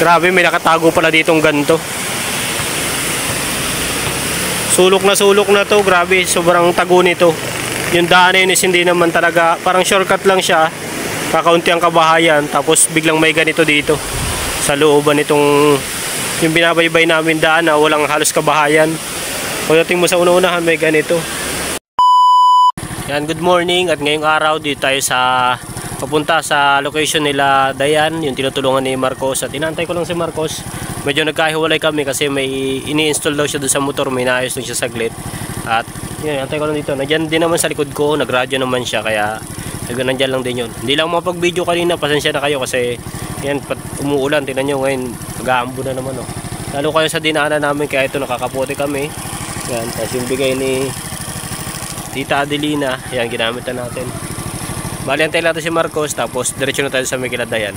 Grabe, may nakatago pala ditong ganito. Sulok na to, grabe, sobrang tago nito. Yung daan na yun is hindi naman talaga, parang shortcut lang siya. Kakaunti ang kabahayan, tapos biglang may ganito dito. Sa looban itong, yung binabaybay namin daan na walang halos kabahayan. Pagdating mo sa una-unahan, may ganito. Yan, good morning. At ngayong araw, dito tayo sa papunta sa location nila Dayan, yung tinutulungan ni Marcos. At inantay ko lang si Marcos. Medyo nagkahiwalay kami kasi may ini-install daw siya doon sa motor. May naayos lang siya saglit. At yun, antay ko lang dito. Nandiyan din naman sa likod ko, nagradyo naman siya. Kaya nandiyan lang din yun. Hindi lang mapag-video kanina, pasensya na kayo kasi yan, umuulan. Tingnan nyo ngayon, mag-aambo na naman. Oh. Lalo kayo sa dinaanan namin, kaya ito nakakapote kami. Yan, tapos yung bigay ni Tita Adelina, yan, ginamit na natin. Bali, antay natin si Marcos, tapos diretso na tayo sa Miguel Dayan.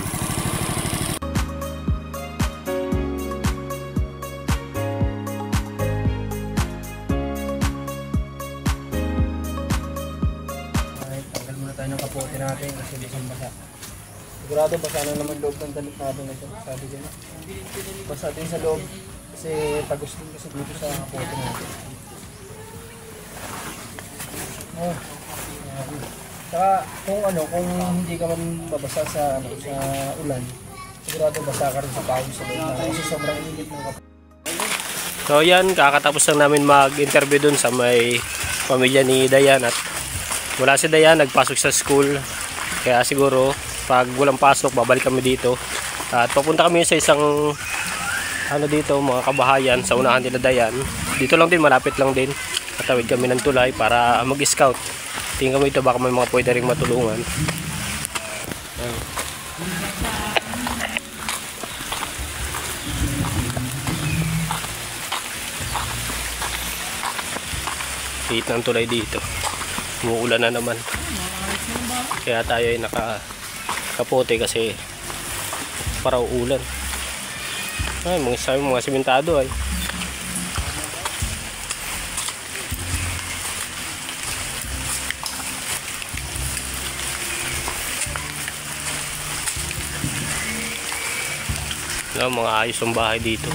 Tanggal muna tayo ng kapote natin kasi bisang basa. Sigurado basa na naman loob ng damit natin ito. Sabi ko na. Basa din sa loob kasi tagos din kasi dito sa kapote natin. Oh, saka kung hindi ka man babasa sa ulan, sigurado basa ka rin sa pawis sa loob na kasi sobrang init ng kapote. So yan, kakatapos lang namin mag-interview dun sa may pamilya ni Dayan. At wala si Dayan, nagpasok sa school. Kaya siguro pag walang pasok, babalik kami dito. At papunta kami sa isang dito, mga kabahayan sa unahan nila Dayan. Dito lang din, malapit lang din. Tatawid kami ng tulay para mag-scout. Tingnan kami ito, baka may mga pwede ring matulungan. Hit ng tulay dito. Umuulan na naman. Kaya tayo ay nakapote kasi para uulan. Ay, mga simentado ay. No, mga ayos ang bahay dito.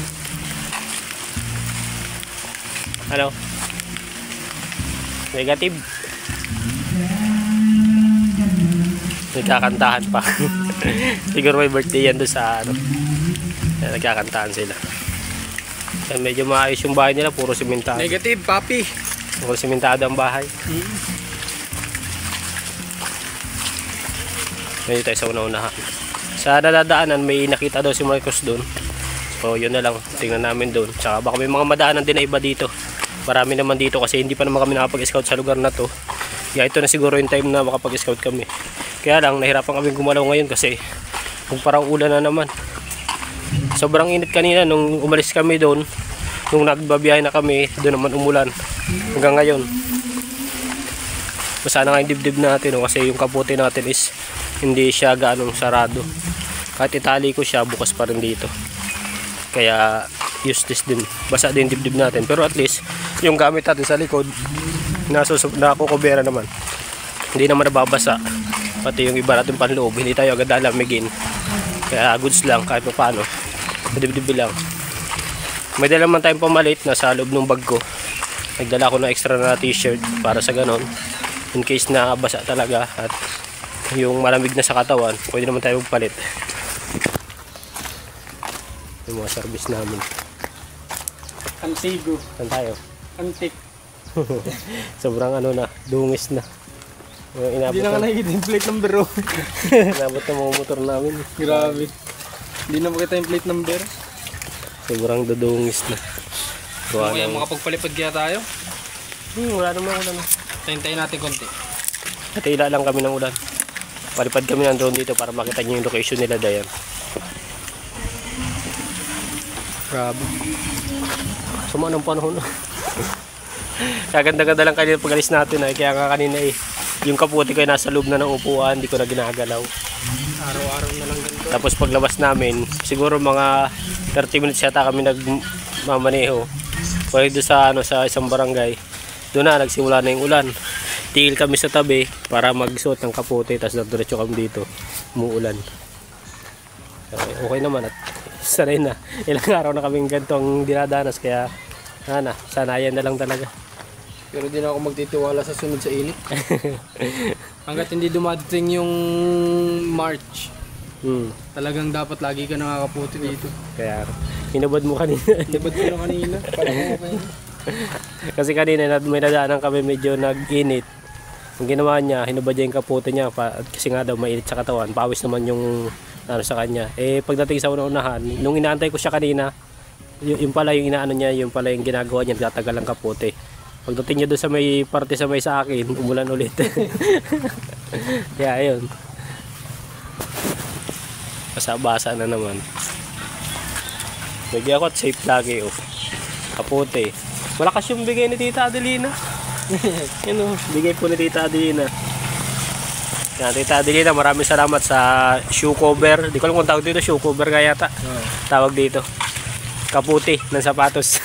Ano? Negative. Nagkakantahan pa. Siguro may birthday yan doon sa ano. Nagkakantahan sila. Yan, medyo maayos yung bahay nila, puro simentado. Negative, papi. Puro simentado ang bahay. Medyo tayo sa una-unahan. Sa nadadaanan, may nakita daw si Marcos doon. So yun na lang, tingnan namin doon. Tsaka baka may mga madaanan din na iba dito. Marami naman dito kasi hindi pa naman kami nakapag-scout sa lugar na to. Kaya ito na siguro yung time na makapag-scout kami. Kaya lang, nahirapan kami gumalaw ngayon kasi kung parang ulan na naman. Sobrang init kanina nung umalis kami doon. Nung nagbabiyahe na kami, doon naman umulan. Hanggang ngayon. Basta na nga yung dibdib natin kasi yung kapote natin is hindi siya gaanong sarado. Kahit itali ko siya, bukas pa rin dito. Kaya useless din. Basa din dibdib natin. Pero at least, yung gamit natin sa likod, nakukubera naman. Hindi naman nababasa. Pati yung iba natin panloob, hindi tayo agad alamigin. Kaya goods lang, kahit pa paano. Dibdib lang. May dala man tayong pamalit na sa loob ng bag ko. Nagdala ko na extra na t-shirt para sa ganon. In case na basa talaga at yung malamig na sa katawan, pwede naman tayo magpalit. Yung mga service namin. Antigo. Saan tayo? Antik. Sobrang na, dungis na. Hindi na nga nakikita yung plate number. Inabot na mga motor namin. Grabe. Hindi na makita yung plate number. Sobrang dudungis na. Kaya makapagpalipad kaya tayo? Wala naman ulan. Tayin-tayin natin konti. Natila lang kami ng ulan. Palipad kami ng drone dito para makita nyo yung location nila Dayan. Grabe. Suma ng panahon. Kaganda-ganda lang kanina pag-alis natin ay. Kaya nga kanina yung kaputi ko ay nasa loob na ng upuan, hindi ko na ginagalaw. Araw-araw na lang ganito. Tapos paglabas namin, siguro mga 30 minutes yata kami nagmamaneho. Pwede doon sa isang barangay. Doon na nagsimula na yung ulan. Tigil kami sa tabi para magsuot ng kapote, tapos diretso kami dito. Umuulan. Okay naman at sanay na. Ilang araw na kaming ganitong dinadanas kaya sanayan na lang talaga. Pero di na ako magtitiwala sa sunod sa init. Hanggat hindi dumadating yung March, talagang dapat lagi ka nakakaputi dito. Kaya hinubad mo kanina. Hinubad ko na kanina. Pala ko okay. Kasi kanina may nadaanan kami medyo nag-init. Ang ginawa niya, hinubad niya yung kaputi niya kasi nga daw mainit sa katawan. Pawis naman yung sa kanya. Pagdating sa una-unahan, nung inaantay ko siya kanina, yung pala yung inaano niya, yung pala yung ginagawa niya, tatagal ang kaputi. Pagdating niya doon sa may parte sa may sa akin, umulan ulit. Kaya ayun. Basa-basa na naman. Bigyan ko at safe lagi kaputi. Malakas yung bigay ni Tita Adelina. Yan bigay po ni Tita Adelina. Yan, Tita Adelina, maraming salamat sa shoe cover. Di ko alam kung tawag dito, shoe cover kaya yata. Tawag dito. Kaputi ng sapatos.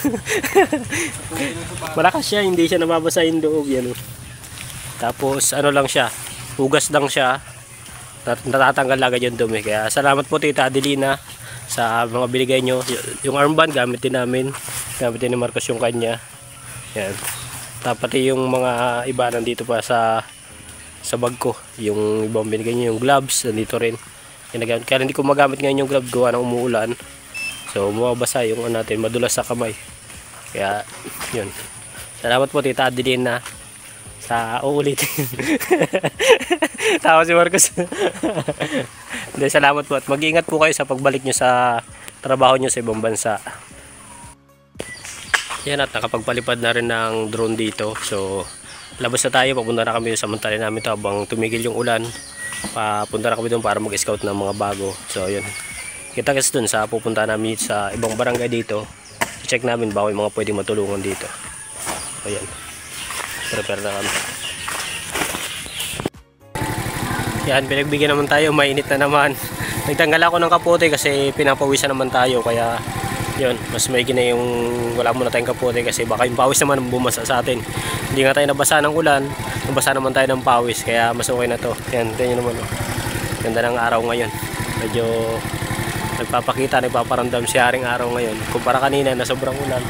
Malakas siya, hindi siya nababasa yung loob. Yan. Tapos ano lang siya, hugas lang siya. Natatanggal agad yung dumi. Kaya salamat po Tita Adelina sa mga binigay nyo. Yung armband gamitin namin. Gamitin ni Marcos yung kanya. Yan. Tapos yung mga iba nandito pa sa bag ko. Yung ibang binigay nyo, yung gloves nandito rin. Kaya hindi ko magamit ngayon yung gloves, gawa ng umuulan. So mababasa yung natin, madulas sa kamay. Kaya yun. Salamat po Tita Adelina sa uulitin. Tawa si Marcos. Hindi, salamat po at mag-iingat po kayo sa pagbalik nyo sa trabaho nyo sa ibang bansa. Yan, at nakapagpalipad na rin ng drone dito. So labas na tayo, papunta na kami sa Mantalay namin ito habang tumigil yung ulan. Papunta na kami doon para mag-scout ng mga bago. So yun, kita-kits dun sa pupunta namin sa ibang barangay dito. I-check namin baka may mga pwedeng matulungan dito. So yan, prepare na kami. Yan, pinagbigyan naman tayo, mainit na naman. Nagtanggal ako ng kapote kasi pinapawisan naman tayo. Kaya yun, mas maigi na yung wala muna tayong kapote kasi baka yung pawis naman bumasa sa atin. Hindi nga tayo nabasa ng ulan, nabasa naman tayo ng pawis. Kaya mas okay na to. Yan, tingnan nyo naman. Ganda ng araw ngayon. Medyo nagpaparamdam si haring araw ngayon kumpara kanina na sobrang ulan.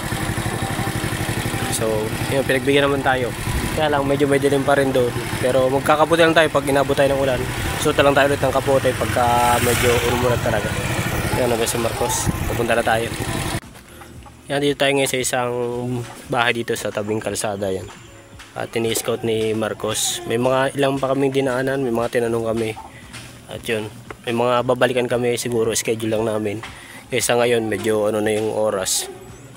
So yun, pinagbigyan naman tayo. Kaya lang medyo may dilim pa rin doon, pero magkakapote lang tayo pag inabot tayo ng ulan. Suot lang tayo ulit ng kapote pagka medyo umulan talaga. Yan na si Marcos, pupunta na tayo. Yan, dito tayo ngayon sa isang bahay dito sa tabing kalsada. Yan, at ini-scout ni Marcos. May mga ilang pa kaming dinaanan, may mga tinanong kami. At yun, may mga babalikan kami siguro, schedule lang namin. Kaysa ngayon medyo ano na yung oras.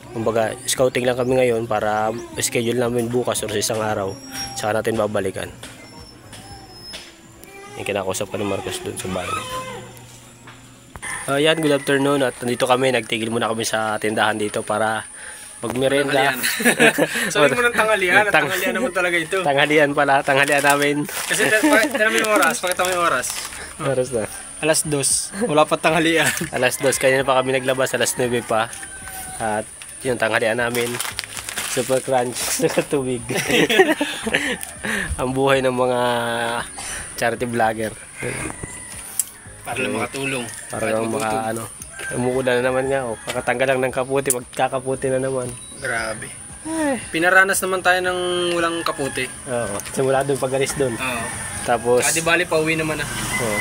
Kumbaga scouting lang kami ngayon para schedule namin bukas or sa isang araw. Saka natin babalikan. Yung kinakausap ka ni Marcos dun sa bahay. Yan, good afternoon. At nandito kami, nagtigil muna kami sa tindahan dito para magmerenda. Sabi mo ng tanghalian, at tanghalian naman talaga ito. Tanghalian pala, tanghalian namin. Kasi tira mo yung oras, pakita mo yung oras. Oras na. Alas 2, wala pa tanghalian. Alas 2, kanina pa kami naglabas, alas 9 pa. At yung tanghalian namin, super crunch sa tubig. Ang buhay ng mga charity vlogger. Para lang makatulong. Para lang umuulan na naman nga. Pakatanggal lang ng kaputi, magkakaputi na naman. Grabe. Pinaranas naman tayo ng walang kaputi. Oo, simula doon, pag-alis doon. Oo. Tapos Di bali, pauwi naman na.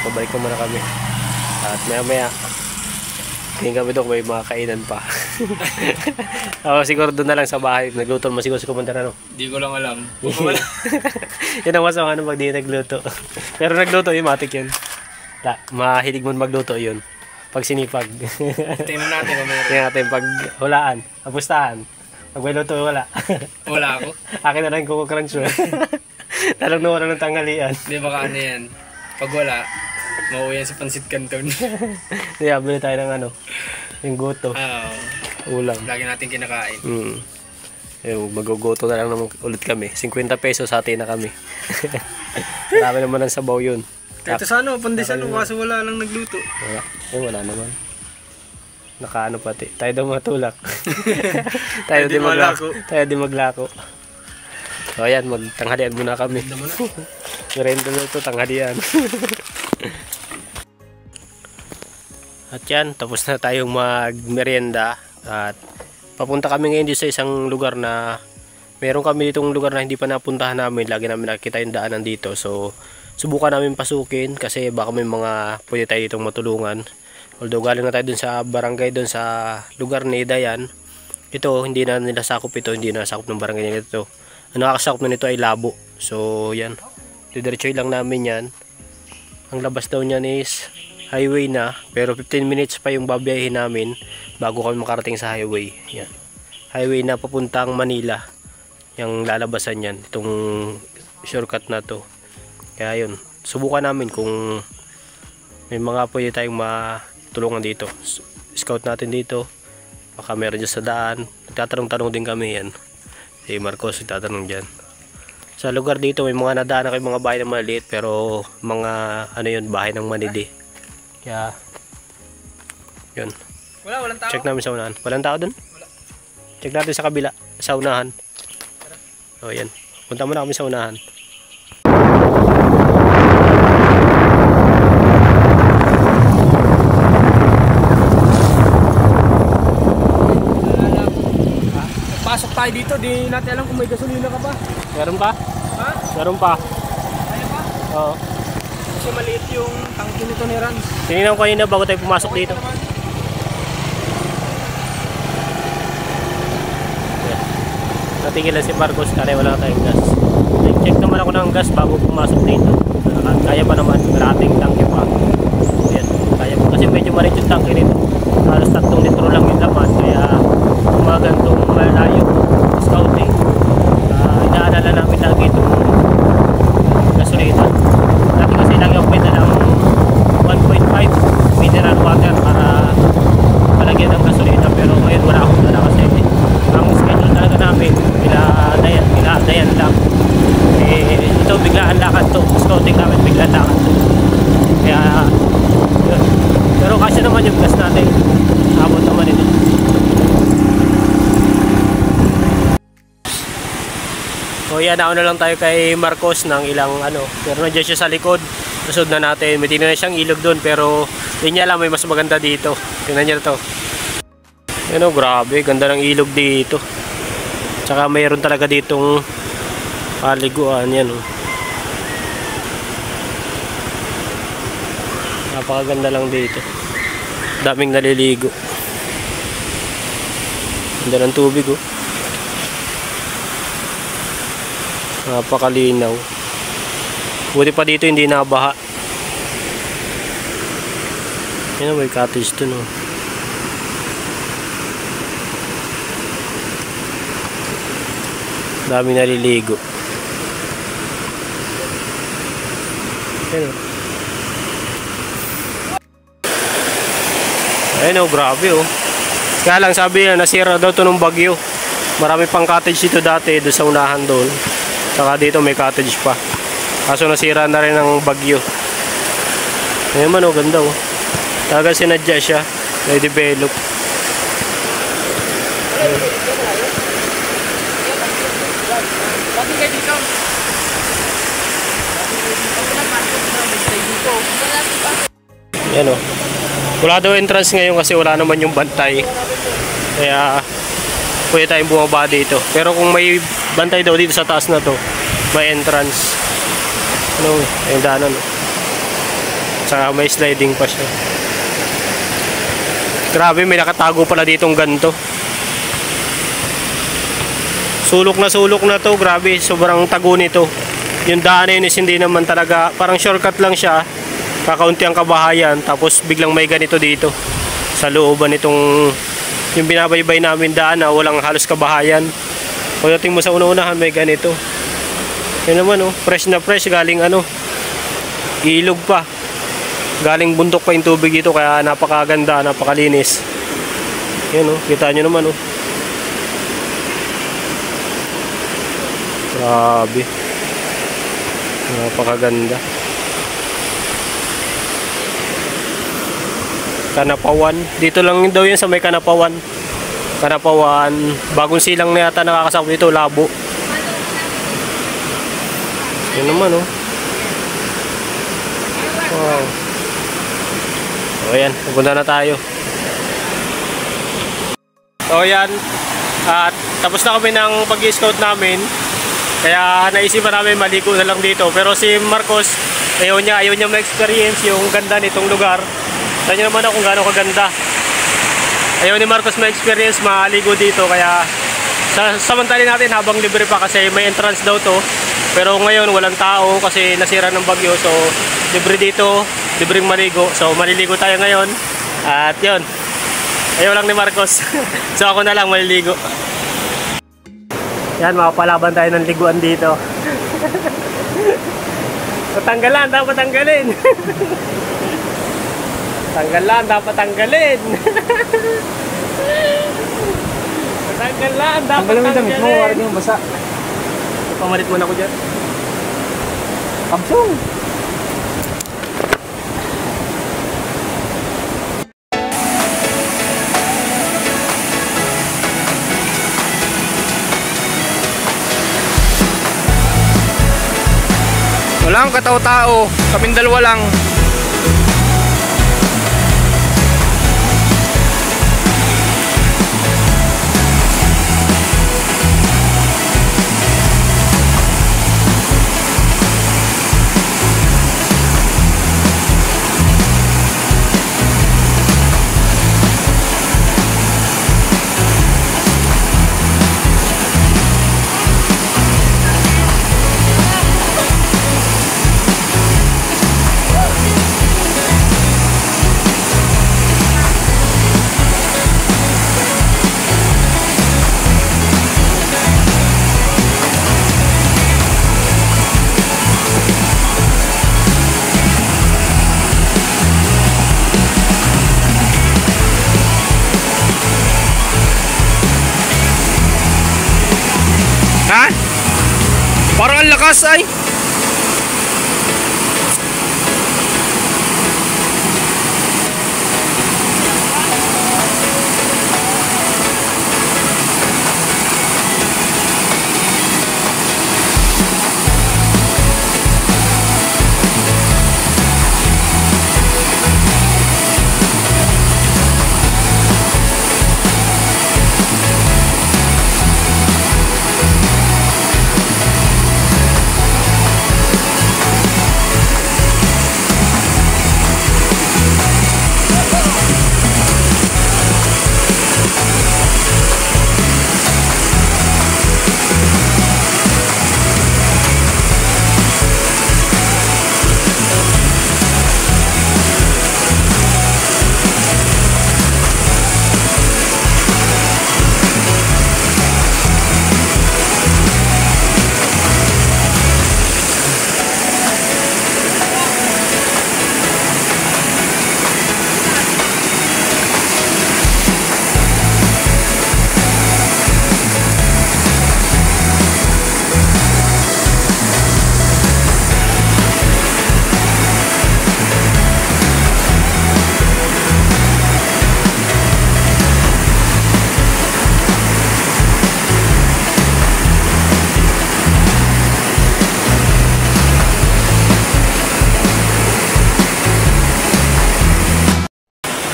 Pabalik naman na kami. At maya tingin kami doon, may mga kainan pa. Siguro doon na lang sa bahay. Nagluto mo siguro sa kumandara, no? Di ko lang alam. Yan ang masama pag di nagluto. Pero nagluto yun, matik yun. Mahilig mo magluto yun pag sinipag. Tingnan natin kung meron. Tingnan natin pag hulaan, apustahan. Pag may luto, wala. Wala ako. Akin na lang Coco Crunch. Talang nawala ng tanghalian. Di baka ano yan. Pag wala, mauwi yan sa Pansit Canton. Kaya bili tayo ng yung goto. Ulam. Lagi natin kinakain. Mag-goto na lang naman ulit kami. 50 pesos sa atin na kami. Marami naman ang sabaw yun. Kahit sa pandisan, kaso wala lang nagluto. Wala naman. Nakaano pati. Tayo daw matulak. Tayo di maglako. So ayan, magtanghalian muna kami. Merenda na ito, tanghalian. At yan, tapos na tayong magmerienda. At papunta kami ngayon dito sa isang lugar na meron kami ditong lugar na hindi pa napuntahan namin. Lagi namin nakita yung daanan dito. So subukan namin pasukin kasi baka may mga pwede tayo ditong matulungan. Although galing na tayo dun sa barangay, dun sa lugar ni Dayan. Ito, hindi na nila sakop ito. Hindi na sakop ng barangay nila ito. Ang nakakasakop na nito ay Labo. So yan, didiretsoy lang namin yan. Ang labas daw niyan is highway na, pero 15 minutes pa yung babiyahin namin bago kami makarating sa highway. Yan. Highway na papuntang Manila. Yung lalabasan yan, itong shortcut na to. Kaya yun, subukan namin kung may mga pwede tayong matulungan dito. Scout natin dito. Baka meron dyan sa daan. Nagtatanong-tanong din kami yan. Si Marcos nagtatanong dyan. Sa lugar dito may mga nadaan na kayong mga bahay na maliit, pero mga ano yun, bahay ng manidi. Kaya yun. Walang tao. Check namin sa unahan. Walang tao dun? Wala. Check natin sa kabila, sa unahan. O yan. Punta muna kami sa unahan. Pasok tayo dito, di natin alam kung may gasolina ka pa. Meron pa? Ha? Meron pa. Ayaw pa? Oo. Kasi maliit yung tangke nito ni Rans. Tinignan ko kanina bago tayo pumasok dito. Yes. Natigil lang si Marcos kasi wala tayong gas. Check naman ako ng gas bago pumasok dito. Kaya pa naman, karating tangke pa. Yan. Kaya pa kasi medyo maliit yung tangke nito. Halos 3 litro lang yung laman, kaya gumagantong malayo scouting. Inaalala namin lagi itong gasolina. Dati kasi lagi ako pwede ng 1.5 mineral water para palagyan ng gasolina, pero ngayon wala akong dala kasi ang schedule talaga namin bila dayan lang. Ito biglaan lakad to, scouting namin biglaan lakad to. Kaya yun. Pero kasi naman yung gas natin, abot naman ito. So yan, nauna lang tayo kay Marcos ng ilang pero nandiyan siya sa likod. Susod na natin, may tingnan na siyang ilog doon, pero hindi niya alam may mas maganda dito. Tingnan niya to. Yan o, grabe, ganda ng ilog dito. Tsaka mayroon talaga ditong paliguan, yan o. Napakaganda lang dito. Daming naliligo. Ganda ng tubig oh. Napakalinaw. Buti pa dito hindi nabaha. Yan, may cottage dun oh. Daming naliligo. Yan oh. Ayun oh, grabe oh. Kaya lang sabi niya, nasira daw ito ng bagyo. Marami pang cottage dito dati, doon sa unahan doon. Saka dito may cottage pa. Kaso nasira na rin ng bagyo. Ayun man oh, ganda oh. Talaga sinadya siya. May develop. Yan oh. Wala daw entrance ngayon kasi wala naman yung bantay. Kaya pwede tayong bumaba dito. Pero kung may bantay daw dito sa taas na to, may entrance. Ayun daanan. Saka may sliding pa siya. Grabe, may nakatago pala ditong ganto. Sulok na to, grabe, sobrang tago nito. Yung daanan is hindi naman talaga, parang shortcut lang siya. Kakaunti ang kabahayan, tapos biglang may ganito dito sa looban itong yung binabaybay namin daan na walang halos kabahayan. Pagdating mo sa una-unahan may ganito. Yan naman oh, fresh na fresh, galing ilog pa, galing bundok pa yung tubig dito, kaya napakaganda, napakalinis. Yan oh, kita nyo naman oh. Grabe, napakaganda. Kanapawan. Dito lang daw yun sa may Kanapawan. Kanapawan. Bagong silang na yata nakakasakop dito. Labo. Yun naman oh. Wow. So ayan, pupunta na tayo. So ayan, at tapos na kami ng pag-scout namin. Kaya naisipan namin maligo na lang dito. Pero si Marcos, ayaw niya ma-experience yung ganda nitong lugar. Tignan niyo naman kung gaano kaganda. Ayaw ni Marcos ma-experience maligo dito. Kaya samantalin natin habang libre pa kasi may entrance daw to. Pero ngayon walang tao kasi nasira ng bagyo. So libre dito, libreng maligo. So maliligo tayo ngayon. At yun, ayaw lang ni Marcos. So ako na lang maliligo. Yan, makapalaban tayo ng liguan dito. Patanggalan, dapat tanggalin. Tanggalan, dapat tanggalin. Tanggalan, dapat tanggalin. Damit mo, warin yung basa. Pamalit muna ako dyan. Kamsong. Walang katao-tao, kaming dalawa lang. Ha? Parang ang lakas ay.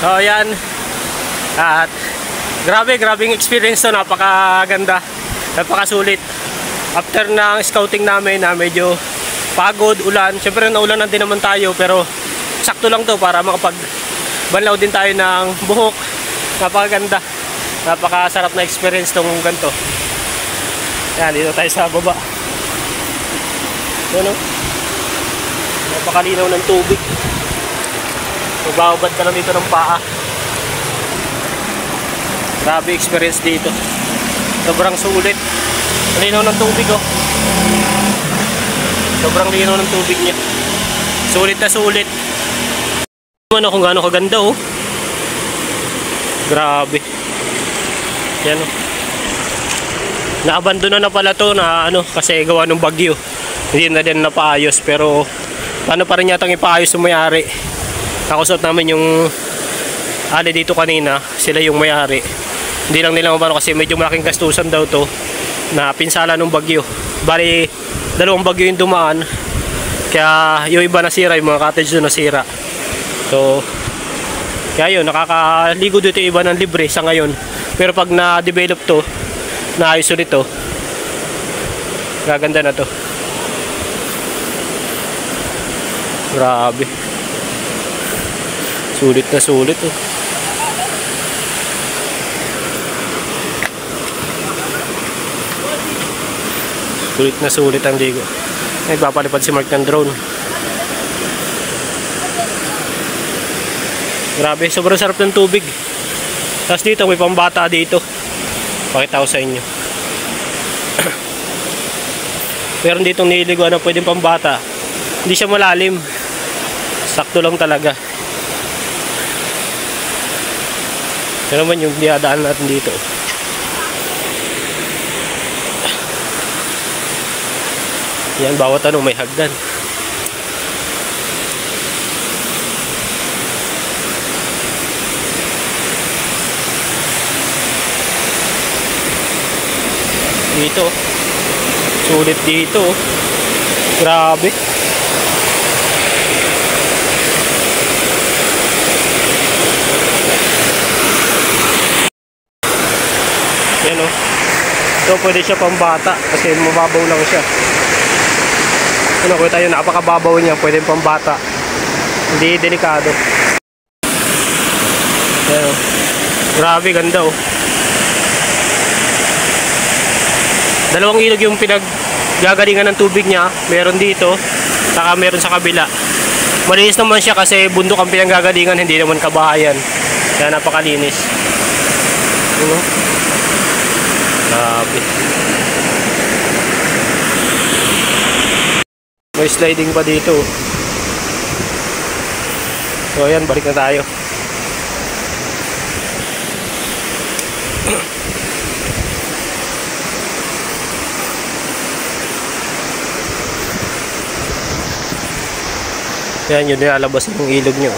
So yan. At grabing experience to, napakaganda, napakasulit. After ng scouting namin na medyo pagod, ulan, syempre naulanan din naman tayo, pero sakto lang to para makapagbanlaw din tayo ng buhok. Napakaganda, napakasarap na experience tong ganito. Yan, dito tayo sa baba. Ano? Napakalinaw ng tubig. Magbabad ka lang dito ng paa. Grabe experience dito. Sobrang sulit. Linaw ng tubig, oh. Sobrang linaw ng tubig niya. Sulit na sulit. Ano kung gaano kaganda, oh. Grabe. Yan, oh. Naabandona na pala to na ano kasi gawa ng bagyo. Hindi na din napaayos, pero paano pa rin yatang ipaayos yung may-ari. Nakusot namin yung ali dito kanina, sila yung may-ari. Hindi lang nila mapano kasi medyo malaking gastusan daw to na pinsala ng bagyo. Bali, dalawang bagyo yung dumaan. Kaya yung iba nasira, yung mga cottage doon nasira. So, Kaya yun, nakakaligo dito iba ng libre sa ngayon. Pero pag na-develop to, naayos ulit to, gaganda na to. Grabe. Sulit na sulit oh. Sulit na sulit ang ligo. Nagpapalipad si Mark ng drone. Grabe, sobrang sarap ng tubig. Tapos dito may pambata dito. Pakita ko sa inyo. Meron ditong niliguan na pwedeng pambata. Hindi siya malalim. Sakto lang talaga. Ito naman yung diadaan natin dito. Yan, bawat ano may hagdan. Dito. Sulit dito. Grabe. Yan o. So pwede siya pambata kasi mababaw lang siya. Ano ko tayo, napakababaw niya, pwede pambata. Hindi delikado. Yan o. Grabe, ganda o. Dalawang ilog yung pinaggagalingan ng tubig niya. Meron dito, saka meron sa kabila. Malinis naman siya kasi bundok ang pinanggagalingan, hindi naman kabahayan. Kaya napakalinis. Ano? Grabe. May sliding pa dito. So ayan, balik na tayo. Yan, yun nilalabas yung ilog nyo.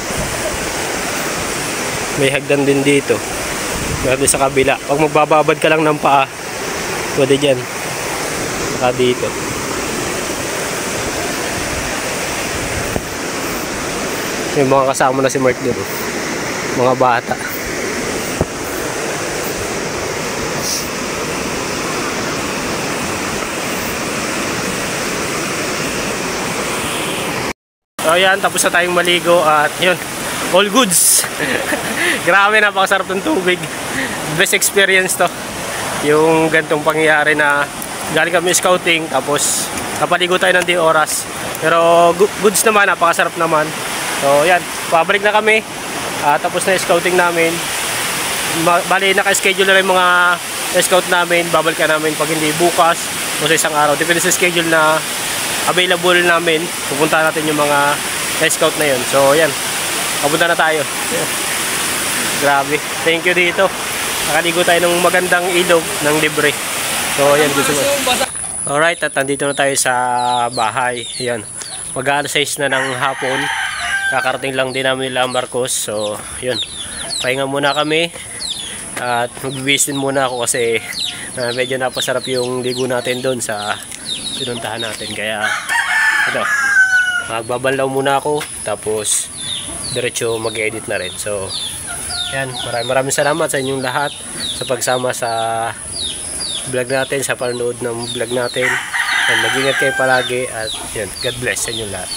May hagdan din dito. Meron sa kabila. Pag magbababad ka lang ng paa, pwede dyan. Saka dito. Yung mga kasama na si Mark dito. Mga bata. So yan, tapos na tayong maligo at yun, all goods. Grabe, napakasarap ng tubig. Best experience to. Yung gantong pangyayari na galing kami scouting tapos napaligo tayo ng di oras. Pero goods naman, napakasarap naman. So yan, pabalik na kami. Tapos na yung scouting namin. Bali, naka-schedule na rin mga scout namin. Babalik ka namin pag hindi bukas o sa isang araw. Depende sa schedule na available namin. Pupunta natin yung mga scout na yun. So yan, papunta na tayo. Grabe, thank you dito. Nakaligo tayo ng magandang ilog ng libre. So yan, gusto mo. Alright, at nandito na tayo sa bahay. Yan, mag-alas 6 na ng hapon. Kakarating lang din namin nila Marcos. So yun, pahinga muna kami. At mag-visit muna ako kasi medyo napasarap yung ligo natin doon sa pinuntahan natin. Kaya ito, magbabanlaw muna ako tapos diretso mag-edit na rin. So yan, maraming salamat sa inyong lahat sa pagsama sa vlog natin, sa panonood ng vlog natin. And mag-ingat kayo palagi at yan, God bless sa inyong lahat.